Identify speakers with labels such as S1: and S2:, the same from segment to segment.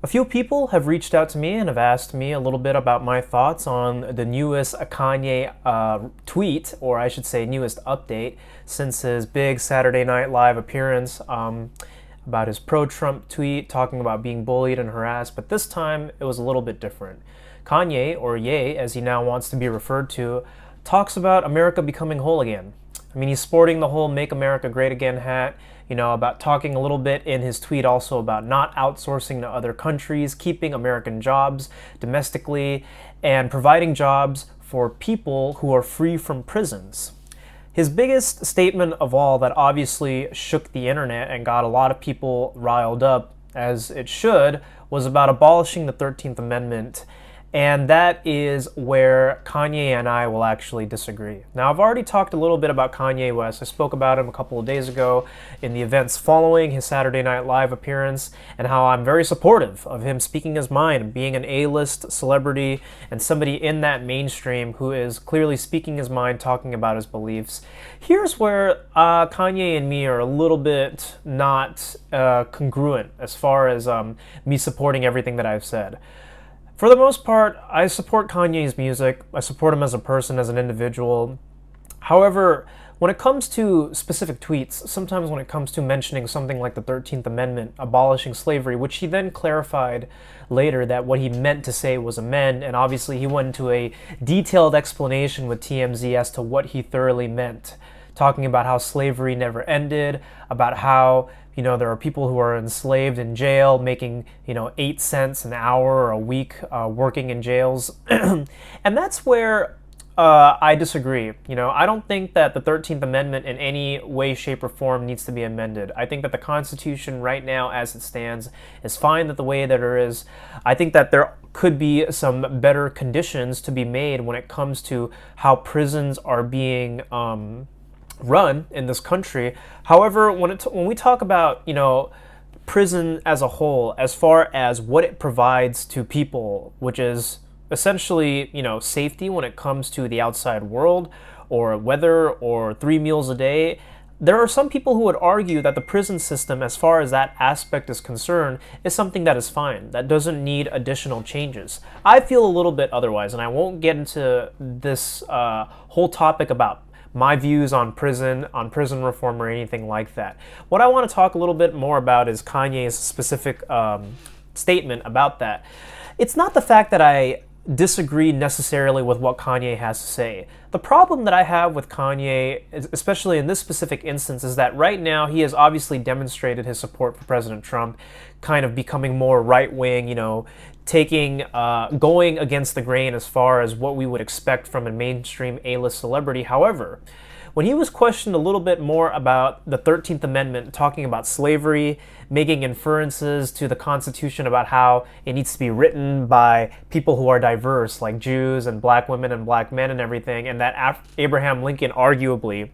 S1: A few people have reached out to me and have asked me a little bit about my thoughts on the newest Kanye tweet, or I should say, newest update since his big Saturday Night Live appearance about his pro Trump tweet talking about being bullied and harassed. But this time it was a little bit different. Kanye, or Ye, as he now wants to be referred to, talks about America becoming whole again. I mean, he's sporting the whole Make America Great Again hat, about talking a little bit in his tweet also about not outsourcing to other countries, keeping American jobs domestically, and providing jobs for people who are free from prisons. His biggest statement of all that obviously shook the internet and got a lot of people riled up, as it should, was about abolishing the 13th Amendment. And that is where Kanye and I will actually disagree. Now, I've already talked a little bit about Kanye West. I spoke about him a couple of days ago in the events following his Saturday Night Live appearance, and how I'm very supportive of him speaking his mind, being an A-list celebrity and somebody in that mainstream who is clearly speaking his mind, talking about his beliefs. Here's where Kanye and me are a little bit not congruent as far as me supporting everything that I've said. For the most part, I support Kanye's music. I support him as a person, as an individual. However, when it comes to specific tweets, sometimes when it comes to mentioning something like the 13th Amendment, abolishing slavery, which he then clarified later that what he meant to say was amend, and obviously he went into a detailed explanation with TMZ as to what he thoroughly meant, talking about how slavery never ended, about how there are people who are enslaved in jail making, 8 cents an hour or a week working in jails. And that's where I disagree. I don't think that the 13th Amendment in any way, shape, or form needs to be amended. I think that the Constitution right now, as it stands, is fine that the way that it is. I think that there could be some better conditions to be made when it comes to how prisons are being run in this country. However, when we talk about prison as a whole, as far as what it provides to people, which is essentially safety when it comes to the outside world, or weather, or 3 meals a day, there are some people who would argue that the prison system, as far as that aspect is concerned, is something that is fine, that doesn't need additional changes. I feel a little bit otherwise, and I won't get into this whole topic about my views on prison reform, or anything like that. What I want to talk a little bit more about is Kanye's specific statement about that. It's not the fact that I disagree necessarily with what Kanye has to say. The problem that I have with Kanye, especially in this specific instance, is that right now he has obviously demonstrated his support for President Trump, kind of becoming more right-wing, going against the grain as far as what we would expect from a mainstream A-list celebrity. However, when he was questioned a little bit more about the 13th Amendment, talking about slavery, making inferences to the Constitution about how it needs to be written by people who are diverse, like Jews and black women and black men and everything, and that Abraham Lincoln arguably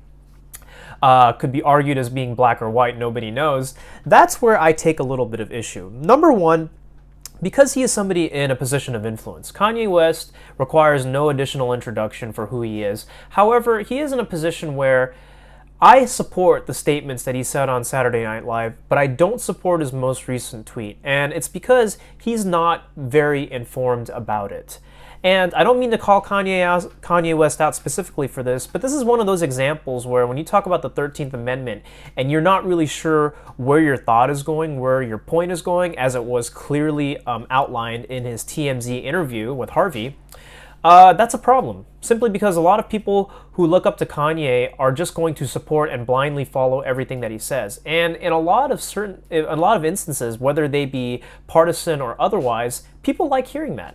S1: could be argued as being black or white, nobody knows, that's where I take a little bit of issue. Number one, because he is somebody in a position of influence. Kanye West requires no additional introduction for who he is. However, he is in a position where I support the statements that he said on Saturday Night Live, but I don't support his most recent tweet. And it's because he's not very informed about it. And I don't mean to call Kanye West out specifically for this, but this is one of those examples where when you talk about the 13th Amendment and you're not really sure where your thought is going, where your point is going, as it was clearly outlined in his TMZ interview with Harvey, that's a problem. Simply because a lot of people who look up to Kanye are just going to support and blindly follow everything that he says. And in a lot of instances, whether they be partisan or otherwise, people like hearing that.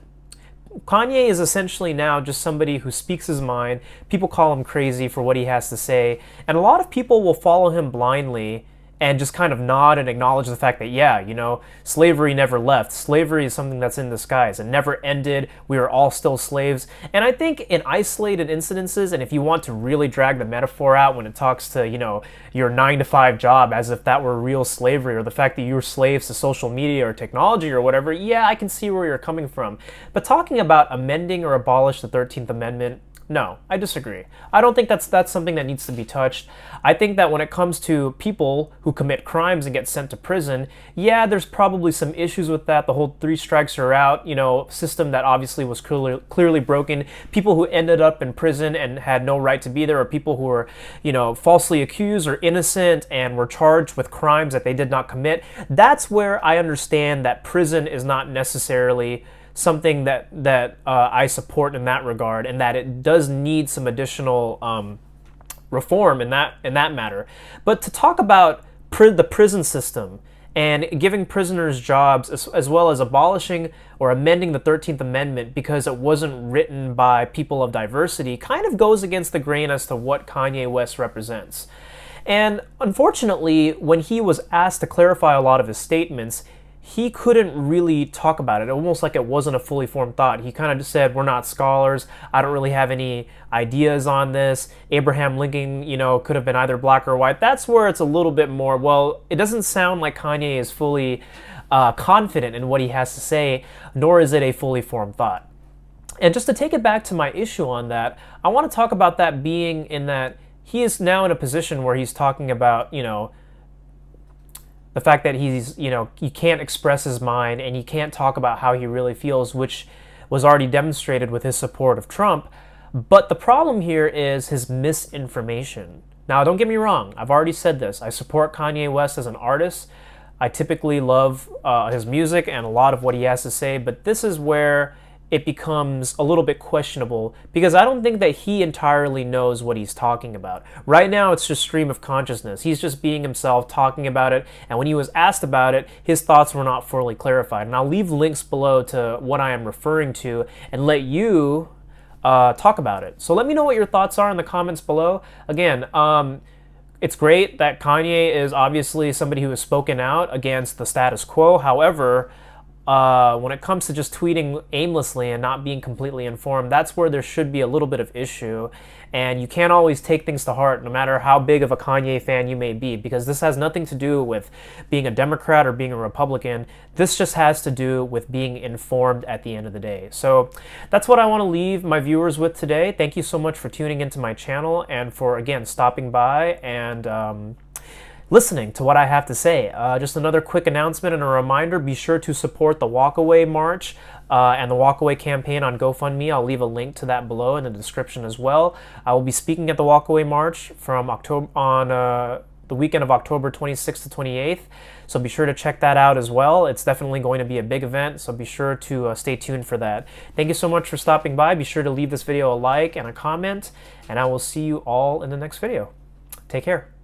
S1: Kanye is essentially now just somebody who speaks his mind. People call him crazy for what he has to say, and a lot of people will follow him blindly and just kind of nod and acknowledge the fact that, yeah, slavery never left. Slavery is something that's in disguise. It never ended. We are all still slaves. And I think in isolated incidences, and if you want to really drag the metaphor out when it talks to, your 9-to-5 job as if that were real slavery, or the fact that you're slaves to social media or technology or whatever, yeah, I can see where you're coming from. But talking about amending or abolish the 13th Amendment, No, I disagree. I don't think that's something that needs to be touched. I think that when it comes to people who commit crimes and get sent to prison, yeah, there's probably some issues with that. The whole three strikes are out, system that obviously was clearly broken. People who ended up in prison and had no right to be there, or people who were, falsely accused or innocent and were charged with crimes that they did not commit. That's where I understand that prison is not necessarily something that I support in that regard, and that it does need some additional reform in that matter. But to talk about the prison system and giving prisoners jobs, as well as abolishing or amending the 13th Amendment because it wasn't written by people of diversity, kind of goes against the grain as to what Kanye West represents. And unfortunately, when he was asked to clarify a lot of his statements, he couldn't really talk about it, almost like it wasn't a fully formed thought. He kind of just said, we're not scholars, I don't really have any ideas on this. Abraham Lincoln, could have been either black or white. That's where it's a little bit more, well, it doesn't sound like Kanye is fully confident in what he has to say, nor is it a fully formed thought. And just to take it back to my issue on that, I want to talk about that being in that he is now in a position where he's talking about, the fact that he can't express his mind and he can't talk about how he really feels, which was already demonstrated with his support of Trump. But the problem here is his misinformation. Now, don't get me wrong. I've already said this. I support Kanye West as an artist. I typically love his music and a lot of what he has to say, but this is where it becomes a little bit questionable, because I don't think that he entirely knows what he's talking about. Right now, it's just stream of consciousness. He's just being himself, talking about it, and when he was asked about it, his thoughts were not fully clarified. And I'll leave links below to what I am referring to and let you talk about it. So let me know what your thoughts are in the comments below. Again, it's great that Kanye is obviously somebody who has spoken out against the status quo. However, when it comes to just tweeting aimlessly and not being completely informed, that's where there should be a little bit of issue. And you can't always take things to heart, no matter how big of a Kanye fan you may be, because this has nothing to do with being a Democrat or being a Republican. This just has to do with being informed at the end of the day. So that's what I want to leave my viewers with today. Thank you so much for tuning into my channel and for, again, stopping by and listening to what I have to say. Just another quick announcement and a reminder, be sure to support the Walkaway March and the Walkaway campaign on GoFundMe. I'll leave a link to that below in the description as well. I will be speaking at the Walkaway March from the weekend of October 26th to 28th, so be sure to check that out as well. It's definitely going to be a big event, so be sure to stay tuned for that. Thank you so much for stopping by. Be sure to leave this video a like and a comment, and I will see you all in the next video. Take care.